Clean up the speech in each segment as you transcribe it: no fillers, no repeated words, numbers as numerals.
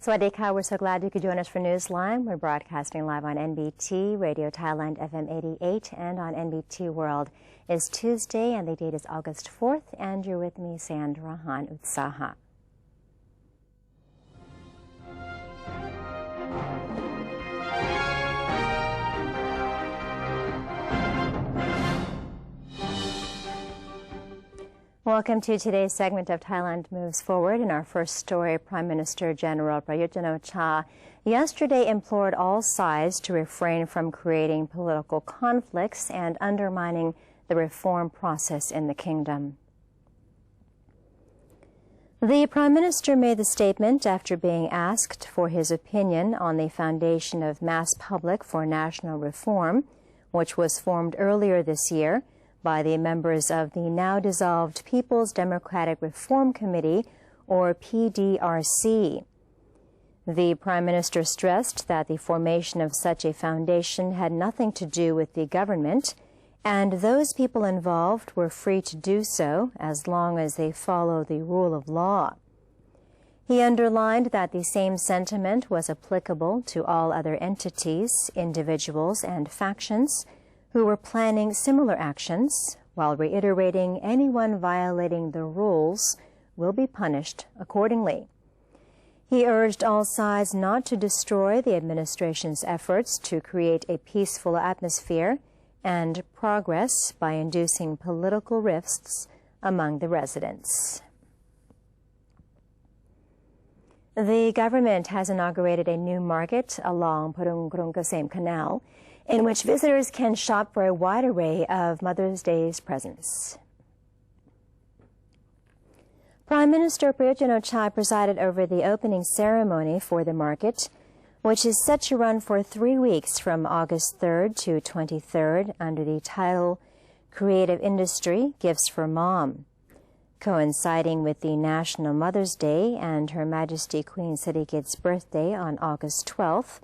Swadika, we're so glad you could join us for Newsline. We're broadcasting live on NBT, Radio Thailand FM 88, and on NBT World. It's Tuesday, and the date is August 4th, and you're with me, Sandra Han Utsaha. Welcome to today's segment of Thailand Moves Forward. In our first story, Prime Minister General Prayut Chan-o-cha yesterday implored all sides to refrain from creating political conflicts and undermining the reform process in the kingdom. The Prime Minister made the statement after being asked for his opinion on the Foundation of Mass Public for National Reform, which was formed earlier this year by the members of the now-dissolved People's Democratic Reform Committee, or PDRC. The Prime Minister stressed that the formation of such a foundation had nothing to do with the government, and those people involved were free to do so as long as they follow the rule of law. He underlined that the same sentiment was applicable to all other entities, individuals, and factions who were planning similar actions, while reiterating anyone violating the rules will be punished accordingly. He urged all sides not to destroy the administration's efforts to create a peaceful atmosphere and progress by inducing political rifts among the residents. The government has inaugurated a new market along Parung Krung Kasem Canal, in which visitors can shop for a wide array of Mother's Day's presents. Prime Minister Prayut Chan-o-cha presided over the opening ceremony for the market, which is set to run for 3 weeks from August 3rd to 23rd under the title Creative Industry Gifts for Mom. Coinciding with the National Mother's Day and Her Majesty Queen Sirikit's birthday on August 12th,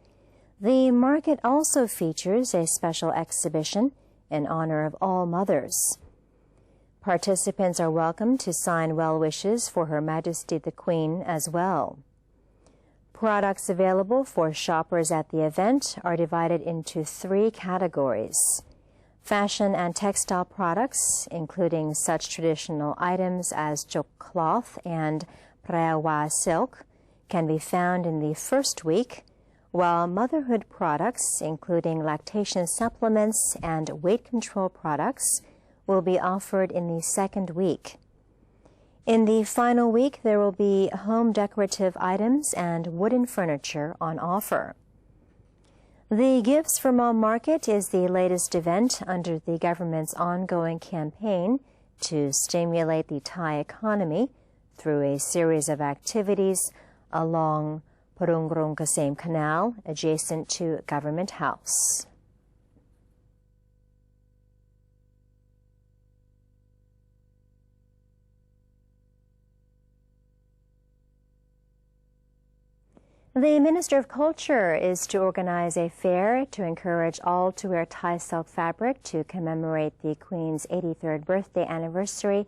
the market also features a special exhibition in honor of all mothers. Participants are welcome to sign well wishes for Her Majesty the Queen as well. Products available for shoppers at the event are divided into 3 categories. Fashion and textile products, including such traditional items as chok cloth and prawa silk, can be found in the first week, while motherhood products, including lactation supplements and weight control products, will be offered in the second week. In the final week, there will be home decorative items and wooden furniture on offer. The Gifts for Mom Market is the latest event under the government's ongoing campaign to stimulate the Thai economy through a series of activities along Parung Krung Kasem Canal, adjacent to Government House. The Minister of Culture is to organize a fair to encourage all to wear Thai silk fabric to commemorate the Queen's 83rd birthday anniversary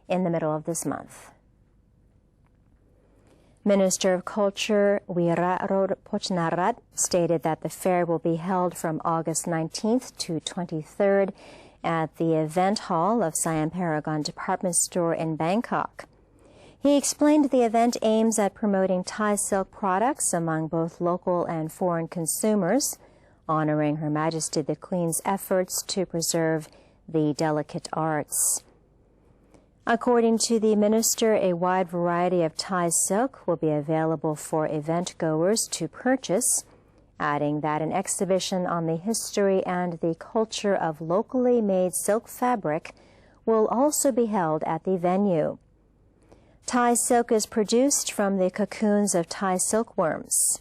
in the middle of this month. Minister of Culture Wirarod Pochnarat stated that the fair will be held from August 19th to 23rd at the event hall of Siam Paragon Department Store in Bangkok. He explained the event aims at promoting Thai silk products among both local and foreign consumers, honoring Her Majesty the Queen's efforts to preserve the delicate arts. According to the minister, a wide variety of Thai silk will be available for event goers to purchase, adding that an exhibition on the history and the culture of locally made silk fabric will also be held at the venue. Thai silk is produced from the cocoons of Thai silkworms.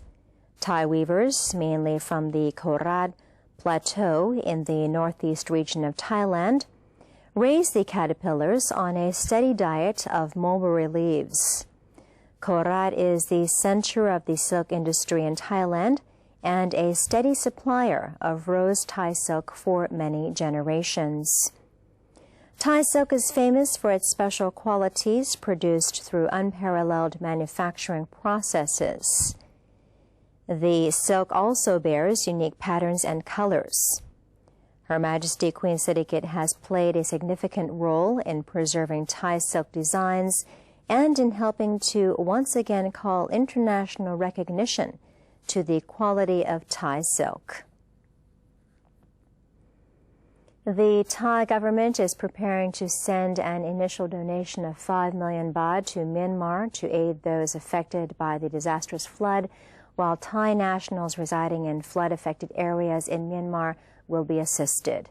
Thai weavers, mainly from the Korat Plateau in the northeast region of Thailand, raise the caterpillars on a steady diet of mulberry leaves. Korat is the center of the silk industry in Thailand and a steady supplier of rose Thai silk for many generations. Thai silk is famous for its special qualities produced through unparalleled manufacturing processes. The silk also bears unique patterns and colors. Her Majesty Queen Sirikit has played a significant role in preserving Thai silk designs and in helping to once again call international recognition to the quality of Thai silk. The Thai government is preparing to send an initial donation of 5 million baht to Myanmar to aid those affected by the disastrous flood, while Thai nationals residing in flood-affected areas in Myanmar will be assisted.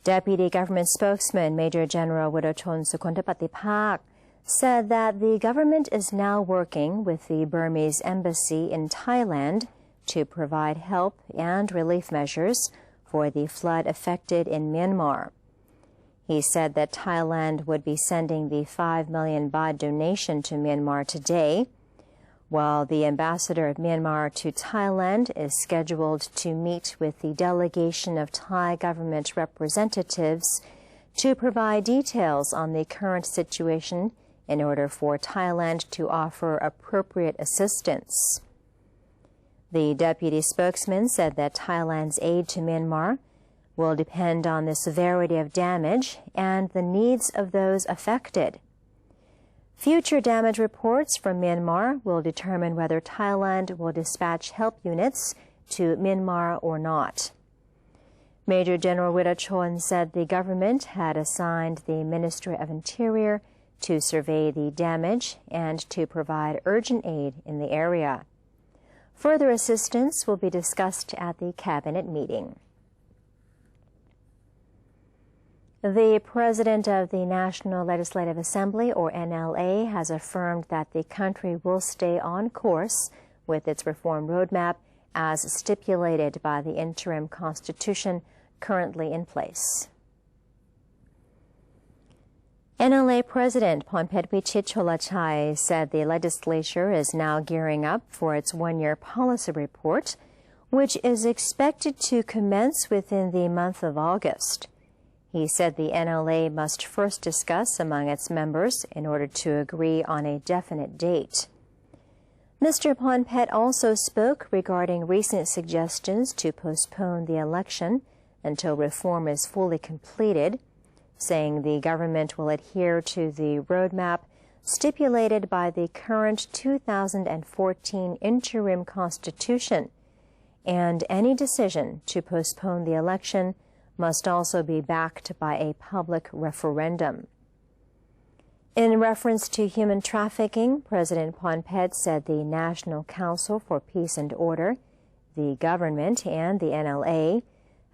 Deputy Government Spokesman Major General Widachon Sukontapatipak said that the government is now working with the Burmese embassy in Thailand to provide help and relief measures for the flood affected in Myanmar. He said that Thailand would be sending the 5 million baht donation to Myanmar today, while the ambassador of Myanmar to Thailand is scheduled to meet with the delegation of Thai government representatives to provide details on the current situation in order for Thailand to offer appropriate assistance. The deputy spokesman said that Thailand's aid to Myanmar will depend on the severity of damage and the needs of those affected. Future damage reports from Myanmar will determine whether Thailand will dispatch help units to Myanmar or not. Major General Widachon said the government had assigned the Ministry of Interior to survey the damage and to provide urgent aid in the area. Further assistance will be discussed at the cabinet meeting. The President of the National Legislative Assembly, or NLA, has affirmed that the country will stay on course with its reform roadmap as stipulated by the interim constitution currently in place. NLA President Phonphet Vichit Cholachai said the legislature is now gearing up for its one-year policy report, which is expected to commence within the month of August. He said the NLA must first discuss among its members in order to agree on a definite date. Mr. Phonphet also spoke regarding recent suggestions to postpone the election until reform is fully completed, saying the government will adhere to the roadmap stipulated by the current 2014 interim constitution, and any decision to postpone the election must also be backed by a public referendum. In reference to human trafficking, President Phonphet said the National Council for Peace and Order, the government, and the NLA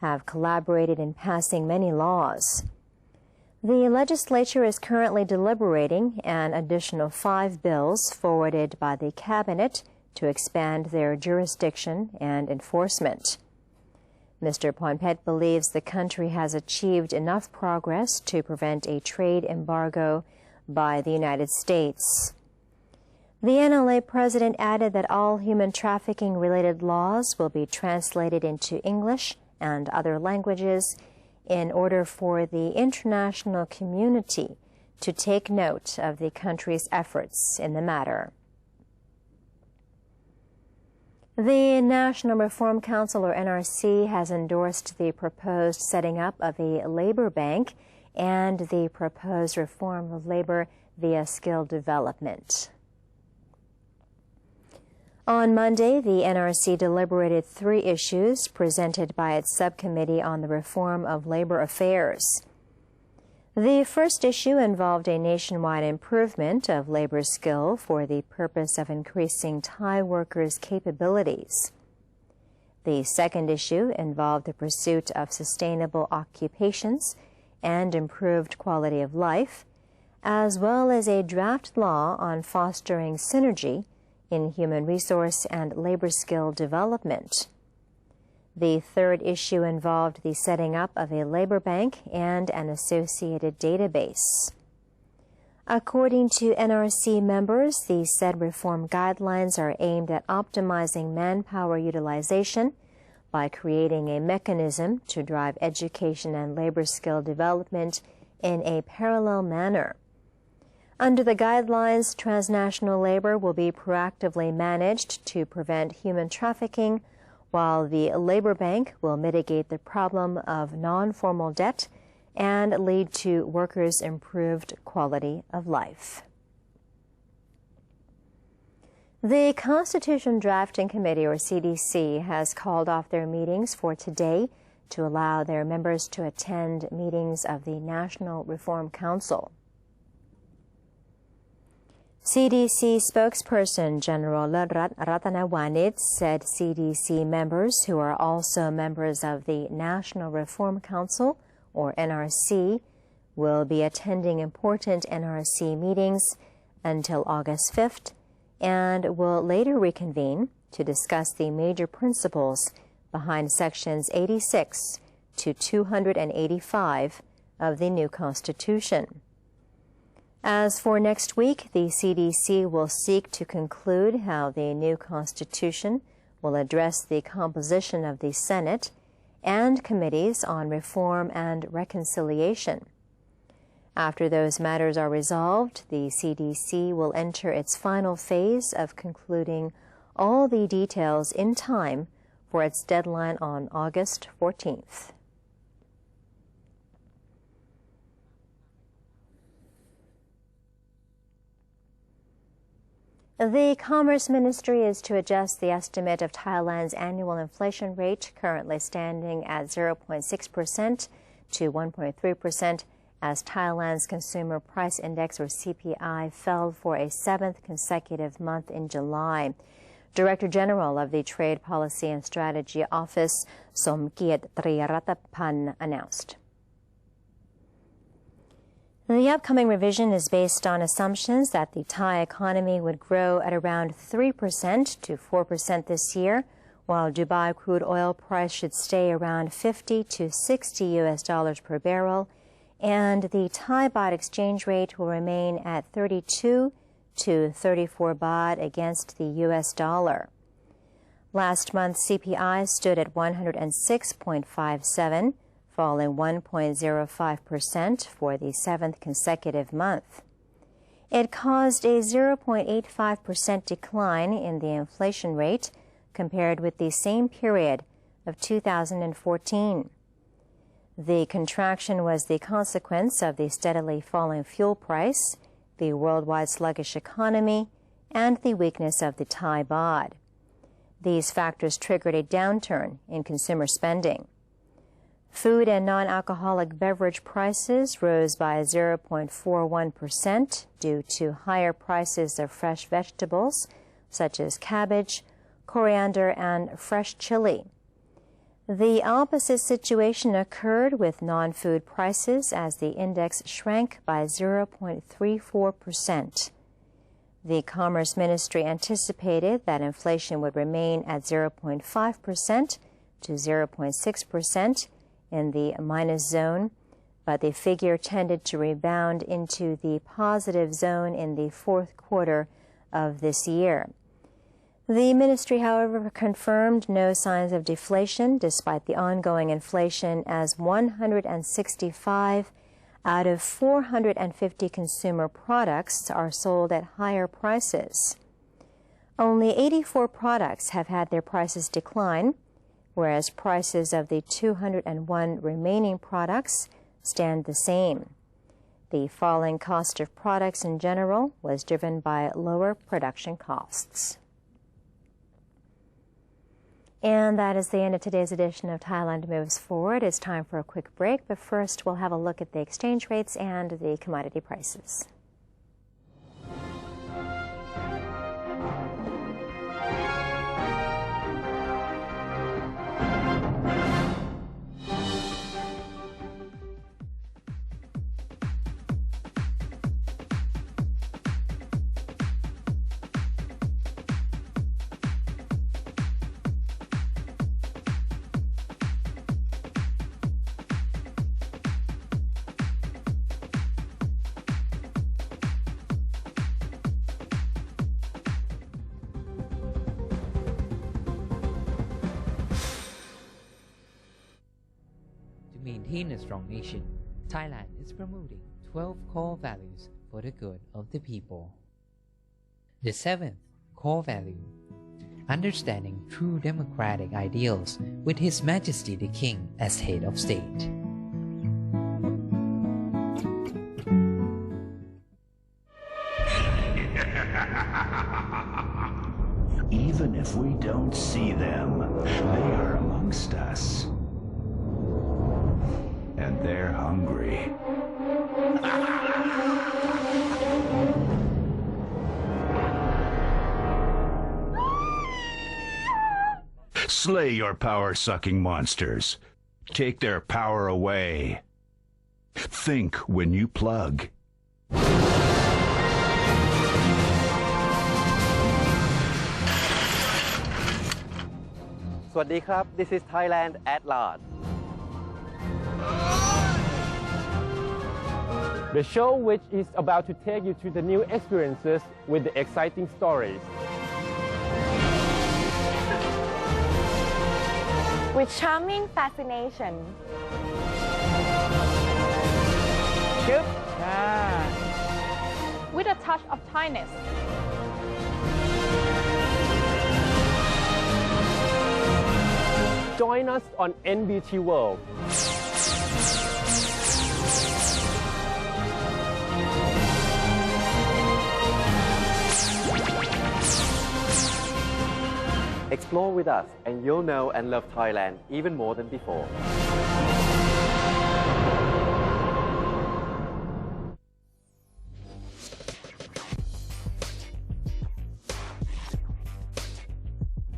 have collaborated in passing many laws. The legislature is currently deliberating an additional 5 bills forwarded by the cabinet to expand their jurisdiction and enforcement. Mr. Phonphet believes the country has achieved enough progress to prevent a trade embargo by the United States. The NLA president added that all human trafficking-related laws will be translated into English and other languages in order for the international community to take note of the country's efforts in the matter. The National Reform Council, or NRC, has endorsed the proposed setting up of a labor bank and the proposed reform of labor via skill development. On Monday, the NRC deliberated 3 issues presented by its subcommittee on the reform of labor affairs. The first issue involved a nationwide improvement of labor skill for the purpose of increasing Thai workers' capabilities. The second issue involved the pursuit of sustainable occupations and improved quality of life, as well as a draft law on fostering synergy in human resource and labor skill development. The third issue involved the setting up of a labor bank and an associated database. According to NRC members, the said reform guidelines are aimed at optimizing manpower utilization by creating a mechanism to drive education and labor skill development in a parallel manner. Under the guidelines, transnational labor will be proactively managed to prevent human trafficking, while the labor bank will mitigate the problem of non-formal debt and lead to workers' improved quality of life. The Constitution Drafting Committee, or CDC, has called off their meetings for today to allow their members to attend meetings of the National Reform Council. CDC spokesperson General Ratanawanit said CDC members who are also members of the National Reform Council, or NRC, will be attending important NRC meetings until August 5th and will later reconvene to discuss the major principles behind Sections 86 to 285 of the new Constitution. As for next week, the CDC will seek to conclude how the new Constitution will address the composition of the Senate and committees on reform and reconciliation. After those matters are resolved, the CDC will enter its final phase of concluding all the details in time for its deadline on August 14th. The Commerce Ministry is to adjust the estimate of Thailand's annual inflation rate, currently standing at 0.6% to 1.3%, as Thailand's Consumer Price Index, or CPI, fell for a seventh consecutive month in July. Director General of the Trade Policy and Strategy Office, Somkiat Trirataphan, announced. The upcoming revision is based on assumptions that the Thai economy would grow at around 3% to 4% this year, while Dubai crude oil price should stay around $50 to $60 per barrel, and the Thai baht exchange rate will remain at 32 to 34 baht against the U.S. dollar. Last month, CPI stood at 106.57, falling 1.05% for the seventh consecutive month. It caused a 0.85% decline in the inflation rate compared with the same period of 2014. The contraction was the consequence of the steadily falling fuel price, the worldwide sluggish economy, and the weakness of the Thai baht. These factors triggered a downturn in consumer spending. Food and non-alcoholic beverage prices rose by 0.41% due to higher prices of fresh vegetables such as cabbage, coriander, and fresh chili. The opposite situation occurred with non-food prices as the index shrank by 0.34%. The Commerce Ministry anticipated that inflation would remain at 0.5% to 0.6% in the minus zone, but the figure tended to rebound into the positive zone in the fourth quarter of this year. The ministry, however, confirmed no signs of deflation despite the ongoing inflation, as 165 out of 450 consumer products are sold at higher prices. Only 84 products have had their prices decline, whereas prices of the 201 remaining products stand the same. The falling cost of products in general was driven by lower production costs. And that is the end of today's edition of Thailand Moves Forward. It's time for a quick break, but first we'll have a look at the exchange rates and the commodity prices. To maintain a strong nation, Thailand is promoting 12 core values for the good of the people. The seventh core value, understanding true democratic ideals with His Majesty the King as head of state. Even if we don't see them, they are amongst us. And they're hungry. Slay your power-sucking monsters. Take their power away. Think when you plug. สวัสดีครับ This is Thailand at large. The show which is about to take you to the new experiences with the exciting stories. With charming fascination. With a touch of Thainess. Join us on NBT World. Explore with us and you'll know and love Thailand even more than before.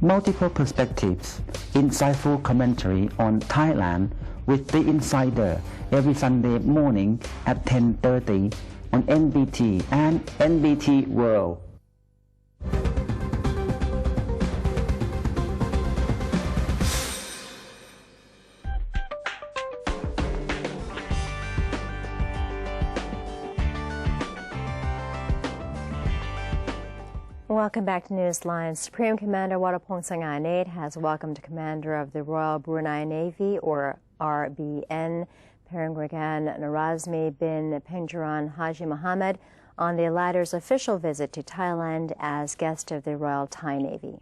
Multiple perspectives, insightful commentary on Thailand with The Insider every Sunday morning at 10:30 on NBT and NBT World. Welcome back to Newsline. Supreme Commander Wattapong Sanghaneet has welcomed Commander of the Royal Brunei Navy, or RBN, Perengrigan Narazmi bin Penjaran Haji Mohammed, on the latter's official visit to Thailand as guest of the Royal Thai Navy.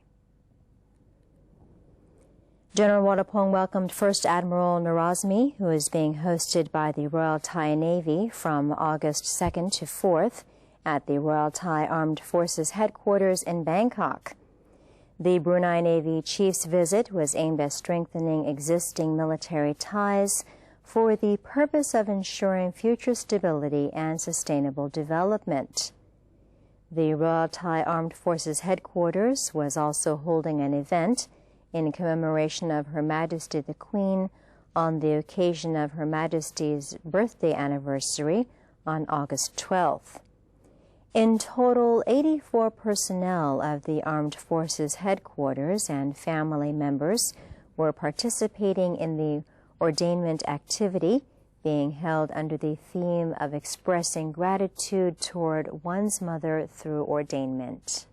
General Wattapong welcomed First Admiral Narazmi, who is being hosted by the Royal Thai Navy from August 2nd to 4th, at the Royal Thai Armed Forces headquarters in Bangkok. The Brunei Navy chief's visit was aimed at strengthening existing military ties for the purpose of ensuring future stability and sustainable development. The Royal Thai Armed Forces headquarters was also holding an event in commemoration of Her Majesty the Queen on the occasion of Her Majesty's birthday anniversary on August 12th. In total, 84 personnel of the Armed Forces headquarters and family members were participating in the ordainment activity being held under the theme of expressing gratitude toward one's mother through ordainment.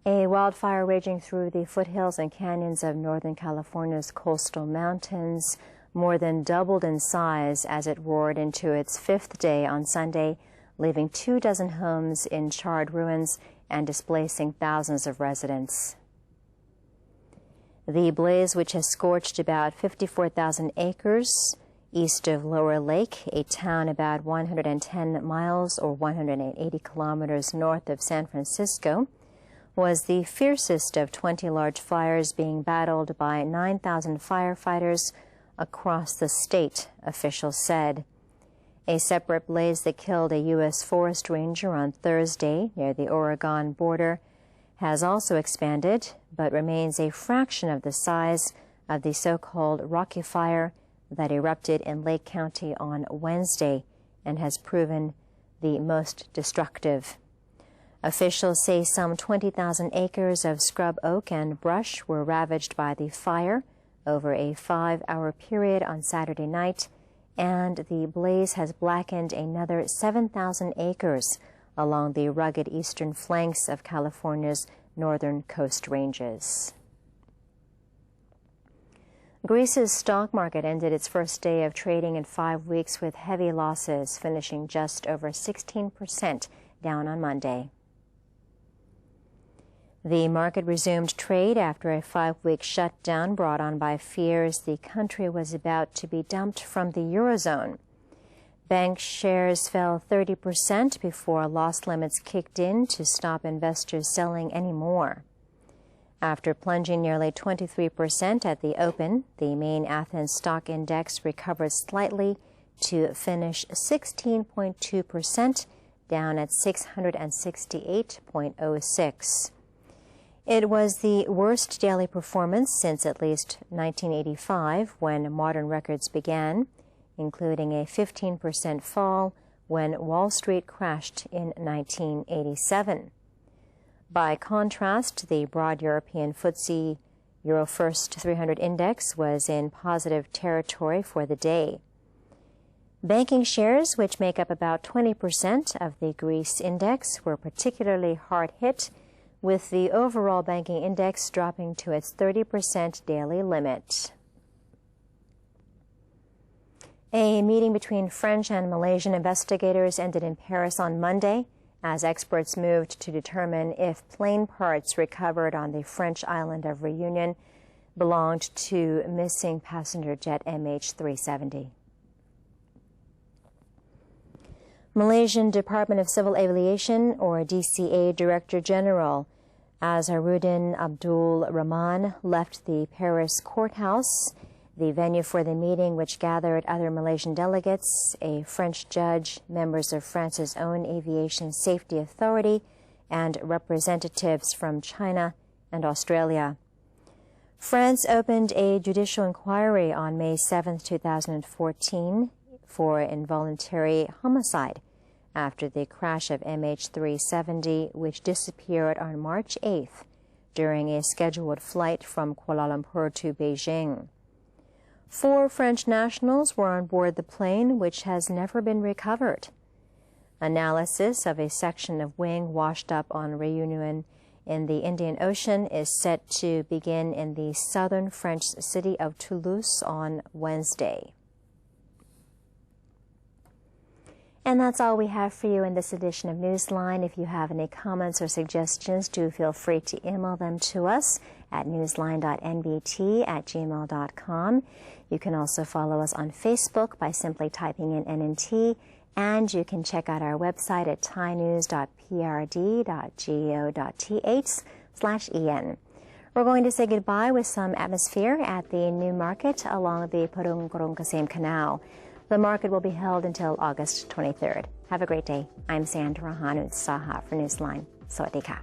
A wildfire raging through the foothills and canyons of Northern California's coastal mountains more than doubled in size as it roared into its fifth day on Sunday, leaving 24 homes in charred ruins and displacing thousands of residents. The blaze, which has scorched about 54,000 acres east of Lower Lake, a town about 110 miles or 180 kilometers north of San Francisco, was the fiercest of 20 large fires being battled by 9,000 firefighters across the state, officials said. A separate blaze that killed a U.S. forest ranger on Thursday near the Oregon border has also expanded, but remains a fraction of the size of the so-called Rocky Fire that erupted in Lake County on Wednesday and has proven the most destructive. Officials say some 20,000 acres of scrub oak and brush were ravaged by the fire over a 5-hour period on Saturday night, and the blaze has blackened another 7,000 acres along the rugged eastern flanks of California's northern coast ranges. Greece's stock market ended its first day of trading in 5 weeks with heavy losses, finishing just over 16% down on Monday. The market resumed trade after a 5-week shutdown brought on by fears the country was about to be dumped from the Eurozone. Bank shares fell 30% before loss limits kicked in to stop investors selling any more. After plunging nearly 23% at the open, the main Athens stock index recovered slightly to finish 16.2%, down at 668.06. It was the worst daily performance since at least 1985, when modern records began, including a 15% fall when Wall Street crashed in 1987. By contrast, the broad European FTSE Euro First 300 index was in positive territory for the day. Banking shares, which make up about 20% of the Greece index, were particularly hard hit, with the overall banking index dropping to its 30% daily limit. A meeting between French and Malaysian investigators ended in Paris on Monday, as experts moved to determine if plane parts recovered on the French island of Reunion belonged to missing passenger jet MH370. Malaysian Department of Civil Aviation, or DCA, Director General Azharuddin Abdul Rahman left the Paris courthouse, the venue for the meeting, which gathered other Malaysian delegates, a French judge, members of France's own aviation safety authority, and representatives from China and Australia. France opened a judicial inquiry on May 7, 2014 for involuntary homicide after the crash of MH370, which disappeared on March 8th during a scheduled flight from Kuala Lumpur to Beijing. 4 French nationals were on board the plane, which has never been recovered. Analysis of a section of wing washed up on Reunion in the Indian Ocean is set to begin in the southern French city of Toulouse on Wednesday. And that's all we have for you in this edition of Newsline. If you have any comments or suggestions, do feel free to email them to us at newsline.nbt@gmail.com. You can also follow us on Facebook by simply typing in NNT, and you can check out our website at thainews.prd.go.th/en. We're going to say goodbye with some atmosphere at the new market along the Purung Kurung Kasem Canal. The market will be held until August 23rd. Have a great day. I'm Sandra Hanut Saha for Newsline. Sawadee ka.